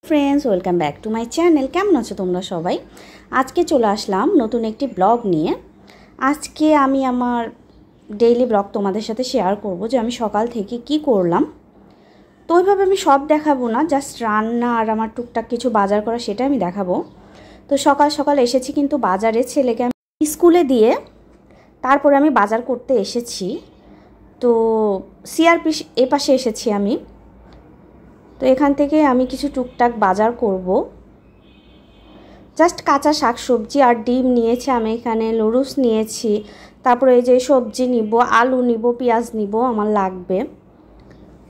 Friends welcome back to my channel. केमन आछो तोमरा सबाई? आज के चले आसलाम नतून एकटी ब्लग निये। आज के आमी आमार डेइली ब्लग तोमादेर साथे शेयर करब जे आमी सकाल थेके कि करलाम। तो ओइभाবে आमी सब देखाबो ना, जास्ट रान्ना और आमार टुकटाक किछु बाजार करा सेटा आमी देखाबो। तो सकाल सकाल एसेछि किन्तु बाजारे छेलेके आमी स्कुले दिये तारपरे आमी बाजार करते एसेछि। तो सीआरपी ए पाशे एसेछि आमी। तो एखान थेके आमी किछु टुकटाक बाजार करब। जास्ट काँचा शाक सब्जी और डिम नियेछि आमी एखाने, लुरुस नियेछि, तारपरे एई जे सब्जी निब, आलू निब, पेঁয়াজ निब, आमार लागबे।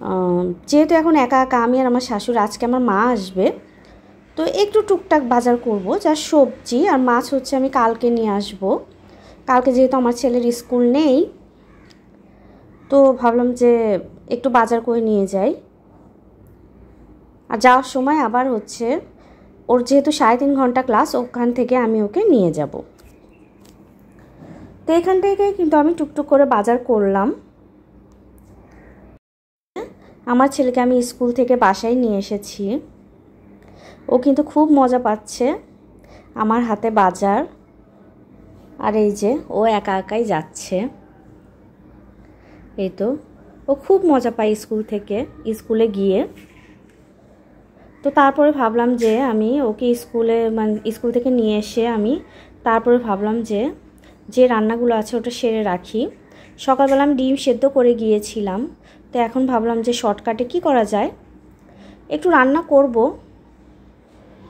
जेहेतु एखन एका एका आमी आर आमार शाशुड़, आजके आमार मा आसबे, तो एकटु टुकटाक बाजार करब। जा सब्जी और माछ होच्छे आमी कालके निये आसबो। कालके जेहेतु आमार छेलेर स्कुल नेই, तो भाबलाम जे एकटु बाजार करे निये जाई। और যাওয়ার সময় আবার হচ্ছে ওর যেহেতু 3.5 ঘন্টা ক্লাস, ওখান থেকে আমি ওকে নিয়ে যাব। তো এখান থেকে কিন্তু আমি টুকটুক করে বাজার করলাম। আমার ছেলেকে আমি স্কুল থেকে বাসায় নিয়ে এসেছি। ও কিন্তু খুব মজা পাচ্ছে আমার হাতে বাজার। আর এই যে ও একা একাই যাচ্ছে। এই তো ও খুব মজা পায় স্কুল থেকে, স্কুলে গিয়ে। তো তারপরে ভাবলাম যে আমি ওকে স্কুল থেকে নিয়ে এসে আমি তারপরে ভাবলাম যে রান্নাগুলো আছে ওটা সেরে রাখি। সকালবেলা আমি ডিম সেদ্ধ করে গিয়েছিলাম। তো এখন ভাবলাম যে শর্টকাটে কি করা যায়, একটু রান্না করব,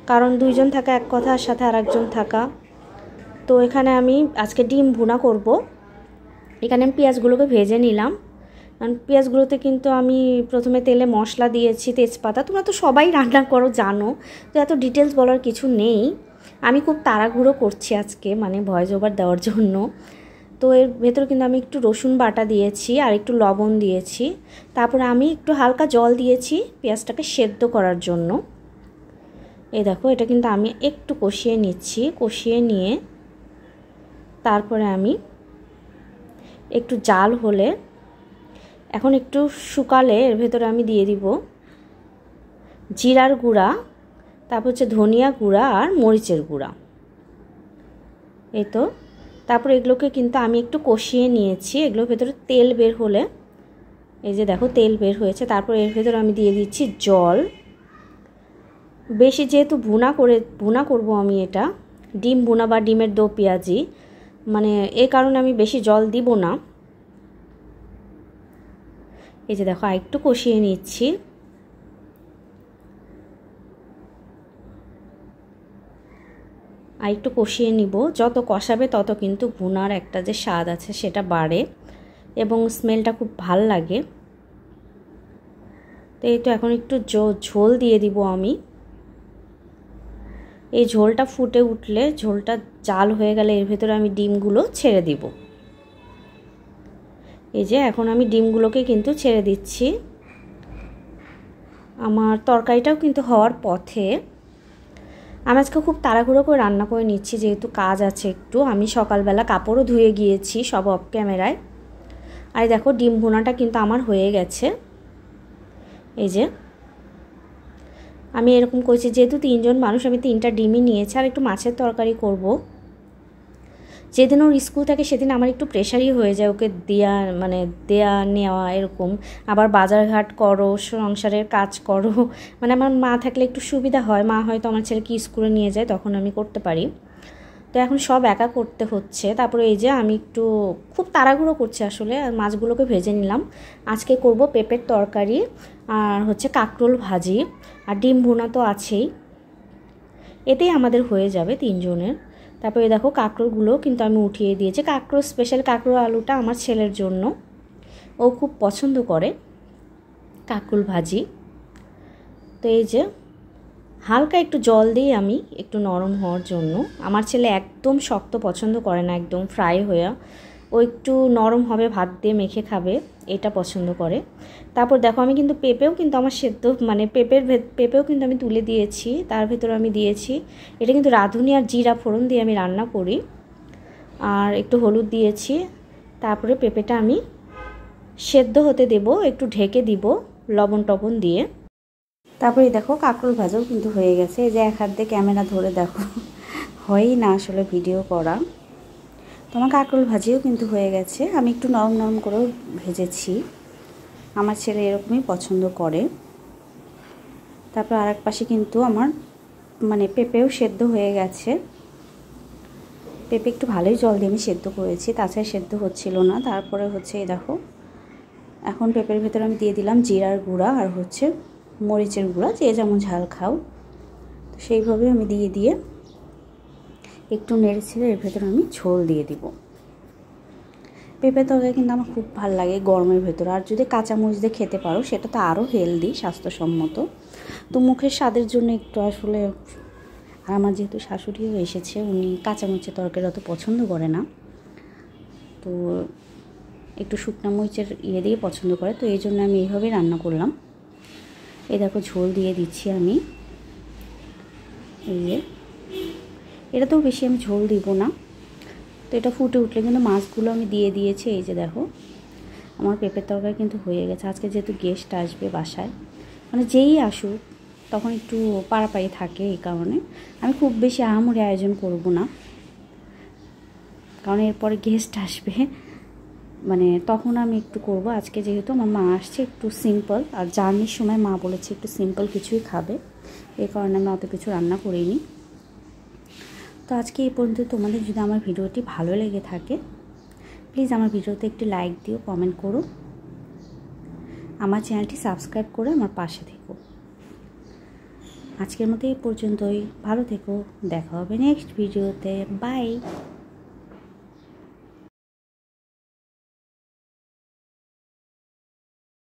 কারণ দুইজন থাকা এক কথা, আর সাথে আরেকজন থাকা। তো এখানে আমি আজকে ডিম ভুনা করব। এখানে আমি পেঁয়াজগুলোকে ভেজে নিলাম। কারণ পেঁয়াজগুলোতে কিন্তু আমি প্রথমে তেলে মশলা দিয়েছি, তেজপাতা। তোমরা তো সবাই রান্না করো, জানো, তো এত ডিটেলস বলার কিছু নেই। আমি খুব তাড়াহুড়ো করছি আজকে, মানে ভয়েস ওভার দেওয়ার জন্য। তো এর ভেতরে কিন্তু আমি একটু রসুন বাটা দিয়েছি আর একটু লবণ দিয়েছি। তারপরে আমি একটু হালকা জল দিয়েছি পেঁয়াজটাকে সেদ্ধ করার জন্য। এই দেখো, এটা কিন্তু আমি একটু কষিয়ে নিচ্ছি। কষিয়ে নিয়ে তারপরে আমি একটু জাল হলে, এখন একটু শুকালে এর ভেতরে আমি দিয়ে দিব জিরার গুঁড়া, তারপর হচ্ছে ধনিয়া গুঁড়া আর মরিচের গুঁড়া। এই তো তারপর এগুলোকে কিন্তু আমি একটু কষিয়ে নিয়েছি। এগুলোর ভেতরে তেল বের হলে, এই যে দেখো তেল বের হয়েছে, তারপর এর ভেতরে আমি দিয়ে দিচ্ছি জল। বেশি যেহেতু ভুনা করব আমি, এটা ডিম ভুনা বা ডিমের দো পেঁয়াজি, মানে এই কারণে আমি বেশি জল দিব না। এই যে দেখো আরেকটু কষিয়ে নিচ্ছি। আরেকটু কষিয়ে নিব। যত কষাবে তত কিন্তু ভুনার একটা যে স্বাদ আছে সেটা বাড়ে এবং স্মেলটা খুব ভাল লাগে। তো এই তো এখন একটু ঝোল দিয়ে দিব আমি। এই ঝোলটা ফুটে উঠলে, ঝোলটা জাল হয়ে গেলে এর ভেতরে আমি ডিমগুলো ছেড়ে দিব। এই যে এখন আমি ডিমগুলোকে কিন্তু ছেড়ে দিচ্ছি। আমার তরকারিটাও কিন্তু হওয়ার পথে। আমি আজকে খুব তাড়াহুড়ো করে রান্না করে নিচ্ছি, যেহেতু কাজ আছে একটু। আমি সকালবেলা কাপড়ও ধুয়ে গিয়েছি, সব অফ ক্যামেরায়। আর দেখো ডিম ভুনাটা কিন্তু আমার হয়ে গেছে। এই যে আমি এরকম করেছি, যেহেতু 3 জন মানুষ, আমি 3টা ডিমই নিয়েছি। আর একটু মাছের তরকারি করব। যেদিন ওর স্কুল থাকে সেদিন আমার একটু প্রেশারই হয়ে যায় ওকে দেয়া নেওয়া এরকম। আবার বাজারঘাট করো, সংসারের কাজ করো, মানে আমার মা থাকলে একটু সুবিধা হয়। মা হয়তো আমার ছেলেকে স্কুলে নিয়ে যায়, তখন আমি করতে পারি। তো এখন সব একা করতে হচ্ছে। তারপরে এই যে আমি একটু খুব তাড়াহুড়ো করছি আসলে। আর মাছগুলোকে ভেজে নিলাম। আজকে করব পেঁপের তরকারি আর হচ্ছে কাঁকরোল ভাজি, আর ডিম ভুনা তো আছেই। এতেই আমাদের হয়ে যাবে 3 জনের। তারপরে দেখো কাঁকরোলগুলো কিন্তু আমি উঠিয়ে দিয়েছি। কাঁকরোল, স্পেশাল কাঁকরোল আলুটা আমার ছেলের জন্য, ও খুব পছন্দ করে কাঁকরোল ভাজি। তো এই যে হালকা একটু জল দিই আমি, একটু নরম হওয়ার জন্য। আমার ছেলে একদম শক্ত পছন্দ করে না, একদম ফ্রাই হয়ে। ও একটু নরম হবে, ভাত দিয়ে মেখে খাবে, এটা পছন্দ করে। তারপর দেখো আমি কিন্তু পেঁপেও কিন্তু আমার সেদ্ধ, মানে পেঁপেও কিন্তু আমি তুলে দিয়েছি। তার ভেতরে আমি দিয়েছি, এটা কিন্তু রাঁধুনি আর জিরা ফোড়ন দিয়ে আমি রান্না করি। আর একটু হলুদ দিয়েছি। তারপরে পেঁপেটা আমি সেদ্ধ হতে দেব, একটু ঢেকে দিব লবণ টবণ দিয়ে। তারপরে দেখো কাঁকরোল ভাজাও কিন্তু হয়ে গেছে। এই যে এক হাত দিয়ে ক্যামেরা ধরে দেখো হয়ই না আসলে ভিডিও করা। তোমার কাঁকরোল ভাজিও কিন্তু হয়ে গেছে। আমি একটু নরম নরম করেও ভেজেছি, আমার ছেলে এরকমই পছন্দ করে। তারপর আরেক পাশে কিন্তু আমার মানে পেঁপেও সেদ্ধ হয়ে গেছে। পেঁপে একটু ভালোই জল দিয়ে আমি সেদ্ধ করেছি, তাছাড়া সেদ্ধ হচ্ছিল না। তারপরে হচ্ছে এই দেখো এখন পেঁপের ভেতরে আমি দিয়ে দিলাম জিরার গুঁড়া আর হচ্ছে মরিচের গুঁড়া, যে যেমন ঝাল খাও তো সেইভাবে আমি দিয়ে একটু নেড়ে ছেড়ে এর ভেতরে আমি ঝোল দিয়ে দিব। পেঁপে তরকারি কিন্তু আমার খুব ভালো লাগে গরমের ভেতরে, আর যদি কাঁচামরিচ দিয়ে খেতে পারো সেটা তো আরও হেলদি, স্বাস্থ্যসম্মত। তো মুখের স্বাদের জন্য একটু আসলে, আর আমার যেহেতু শাশুড়িও এসেছে, উনি কাঁচামরিচের তরকারি অত পছন্দ করে না, তো একটু শুকনো মরিচের দিয়ে পছন্দ করে, তো এই জন্য আমি এইভাবেই রান্না করলাম। এই দেখো ঝোল দিয়ে দিচ্ছি আমি, এই এটাতেও বেশি আমি ঝোল দিব না। তো এটা ফুটে উঠলে কিন্তু মাছগুলো আমি দিয়ে দিয়েছি। এই যে দেখো আমার পেঁপের তরকারি কিন্তু হয়ে গেছে। আজকে যেহেতু গেস্ট আসবে বাসায়, মানে যেই আসুক তখন একটু পাড়াপাড়ি থাকে, এই কারণে আমি খুব বেশি আহামরি আয়োজন করব না, কারণ এরপরে গেস্ট আসবে, মানে তখন আমি একটু করব। আজকে যেহেতু আমার মা আসছে, একটু সিম্পল, আর জার্নির সময় মা বলেছে একটু সিম্পল কিছুই খাবে, এই কারণে আমি অত কিছু রান্না করিনি। তো আজকে এই পর্যন্ত। তোমাদের যদি আমার ভিডিওটি ভালো লেগে থাকে প্লিজ আমার ভিডিওতে একটি লাইক দিও, কমেন্ট করো, আমার চ্যানেলটি সাবস্ক্রাইব করে আমার পাশে থেকো। আজকের মতো এই পর্যন্তই, ভালো থেকো, দেখা হবে নেক্সট ভিডিওতে, বাই।